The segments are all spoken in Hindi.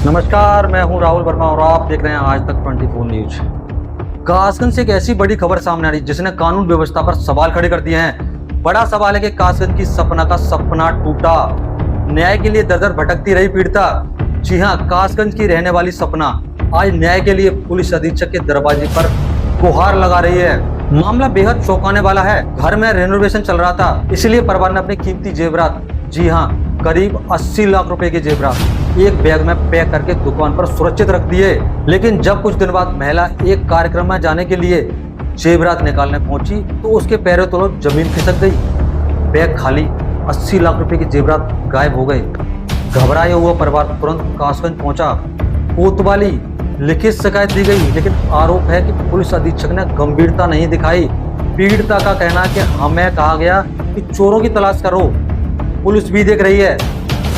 नमस्कार, मैं हूं राहुल वर्मा और आप देख रहे हैं आज तक 24 न्यूज। कासगंज से एक ऐसी बड़ी खबर सामने आ रही जिसने कानून व्यवस्था पर सवाल खड़े कर दिए हैं। बड़ा सवाल है कि कासगंज की सपना का सपना टूटा। न्याय के लिए दर-दर भटकती रही पीड़िता। जी हां, कासगंज की रहने वाली सपना आज न्याय के लिए पुलिस अधीक्षक के दरवाजे पर गुहार लगा रही है। मामला बेहद चौंकाने वाला है। घर में रेनोवेशन चल रहा था, इसलिए परिवार ने अपने कीमती जेवरात, जी हाँ, करीब 80 लाख रुपए के जेवरात एक बैग में पैक करके दुकान पर सुरक्षित रख दिए। लेकिन जब कुछ दिन बाद महिला एक कार्यक्रम में जाने के लिए जेवरात निकालने पहुंची तो उसके पैरों तलों जमीन खिसक गई। बैग खाली, 80 लाख रुपए के जेवरात गायब हो गए। घबराया हुआ परिवार तुरंत कासगंज पहुंचा। कोतवाली लिखित शिकायत दी गई, लेकिन आरोप है कि पुलिस अधीक्षक ने गंभीरता नहीं दिखाई। पीड़िता का कहना है कि हमें कहा गया कि चोरों की तलाश करो, पुलिस भी देख रही है।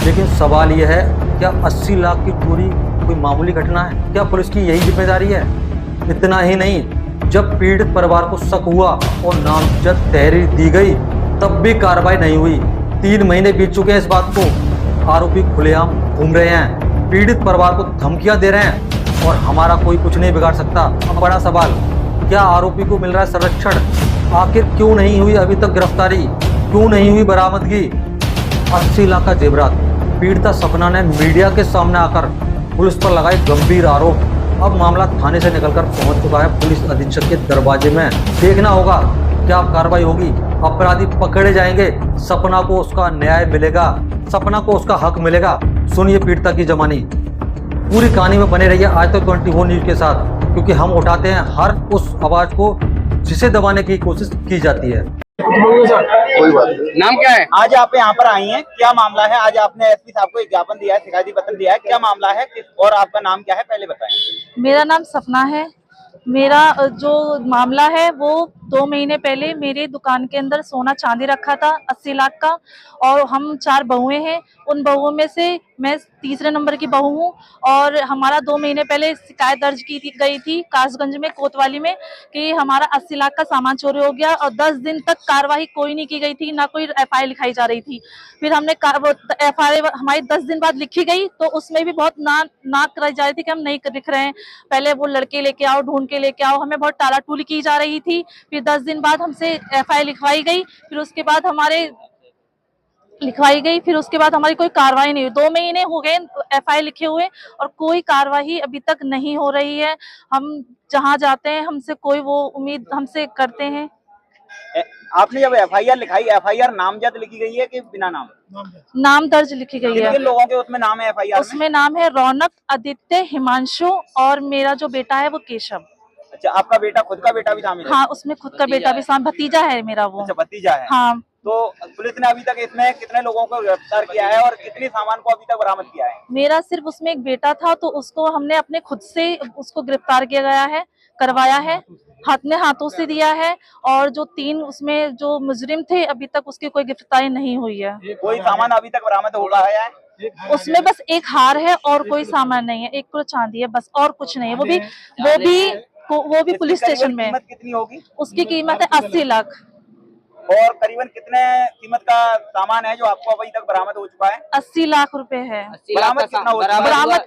लेकिन सवाल यह है, क्या 80 लाख की चोरी कोई मामूली घटना है? क्या पुलिस की यही जिम्मेदारी है? इतना ही नहीं, जब पीड़ित परिवार को शक हुआ और नामजद तहरीर दी गई तब भी कार्रवाई नहीं हुई। 3 महीने बीत चुके हैं इस बात को। आरोपी खुलेआम घूम रहे हैं, पीड़ित परिवार को धमकियां दे रहे हैं और हमारा कोई कुछ नहीं बिगाड़ सकता। अब बड़ा सवाल, क्या आरोपी को मिल रहा है संरक्षण? आखिर क्यों नहीं हुई अभी तक गिरफ्तारी? क्यों नहीं हुई बरामदगी? 80 लाख का जेवरात। पीड़िता सपना ने मीडिया के सामने आकर पुलिस पर लगाए गंभीर आरोप। अब मामला थाने से निकलकर पहुंच चुका है पुलिस अधीक्षक के दरवाजे में। देखना होगा क्या कार्रवाई होगी, अपराधी पकड़े जाएंगे, सपना को उसका न्याय मिलेगा, सपना को उसका हक मिलेगा। सुनिए पीड़िता की जबानी। पूरी कहानी में बने रहिए आज तक 24 न्यूज के साथ, क्योंकि हम उठाते हैं हर उस आवाज को जिसे दबाने की कोशिश की जाती है। कोई बात नहीं। नाम क्या है? आज आप यहाँ पर आई हैं, क्या मामला है? आज आपने एसपी साहब को एक ज्ञापन दिया है, शिकायती पत्र दिया है, क्या मामला है और आपका नाम क्या है पहले बताएं। मेरा नाम सपना है। मेरा जो मामला है वो 2 महीने पहले मेरे दुकान के अंदर सोना चांदी रखा था 80 लाख का, और हम 4 बहुएं हैं। उन बहुओं में से मैं तीसरे नंबर की बहू हूँ और हमारा 2 महीने पहले शिकायत दर्ज की गई थी कासगंज में, कोतवाली में, कि हमारा 80 लाख का सामान चोरी हो गया और 10 दिन तक कार्रवाई कोई नहीं की गई थी, ना कोई एफआईआर लिखाई जा रही थी। फिर हमने एफआईआर हमारी 10 दिन बाद लिखी गई तो उसमें भी बहुत नाक कराई जा रही थी कि हम नहीं लिख रहे हैं, पहले वो लड़के लेके आओ, ढूंढ के लेके आओ, हमें बहुत टालाटूली की जा रही थी। फिर 10 दिन बाद हमसे एफआईआर लिखवाई गई, फिर उसके बाद हमारी कोई कार्रवाई नहीं हुई। 2 महीने हो गए एफआईआर लिखे हुए और कोई कार्रवाई अभी तक नहीं हो रही है। हम जहां जाते हैं हमसे कोई वो उम्मीद हमसे करते हैं। आपने जब एफआईआर लिखाई, एफआईआर नामजद लिखी गई है कि बिना नाम? नाम दर्ज लिखी गई है। किन लोगों के उसमें नाम है एफआईआर में? उसमें नाम है रौनक, आदित्य, हिमांशु और मेरा जो बेटा है वो केशव। अच्छा, आपका बेटा, खुद का बेटा भी शामिल है? हाँ, उसमें खुद का बेटा भी शामिल, भतीजा है मेरा वो। अच्छा, भतीजा है। हाँ। तो पुलिस ने अभी तक इसमें कितने लोगों को गिरफ्तार किया है और कितने सामान को अभी तक बरामद किया है? मेरा सिर्फ उसमें एक बेटा था तो उसको हमने अपने खुद से उसको गिरफ्तार किया गया है, करवाया है, हाथों से दिया है। और जो 3 उसमें जो मुजरिम थे अभी तक उसकी कोई गिरफ्तारी नहीं हुई है। कोई सामान अभी तक बरामद हो पाया है? उसमें बस एक हार है और कोई सामान नहीं है, 1 किलो चांदी है बस, और कुछ नहीं है। वो भी पुलिस स्टेशन में। कीमत कितनी होगी? उसकी कीमत है 80 लाख। और करीबन कितने कीमत का सामान है जो आपको अभी तक बरामद हो चुका है? 80 लाख रुपए है। बरामद कितना हो चुका है? बरामद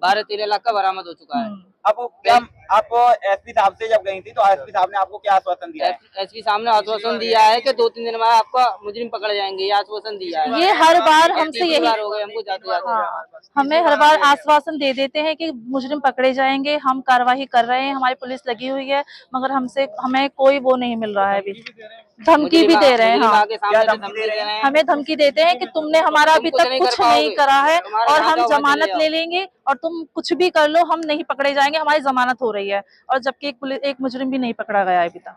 12-13 लाख का बरामद हो चुका है। अब क्या आप एसपी साहब से जब गई थी तो एसपी साहब ने आपको क्या आश्वासन दिया है? एसपी साहब ने आश्वासन दिया है कि 2-3 दिन में आपका मुजरिम पकड़े जाएंगे, ये आश्वासन दिया है। ये हर बार हमसे यही हो गए हमको जाते-जाते। हाँ, हमें हर बार आश्वासन दे देते हैं कि मुजरिम पकड़े जाएंगे, हम कार्यवाही कर रहे हैं, हमारी पुलिस लगी हुई है, मगर हमें कोई वो नहीं मिल रहा है। अभी धमकी भी दे रहे हैं। हाँ, हमें धमकी देते हैं कि तुमने हमारा अभी तक कुछ नहीं करा है और हम जमानत ले लेंगे और तुम कुछ भी कर लो, हम नहीं पकड़े जाएंगे, हमारी जमानत हो रही है। और जबकि एक मुजरिम भी नहीं पकड़ा गया है अभी तक।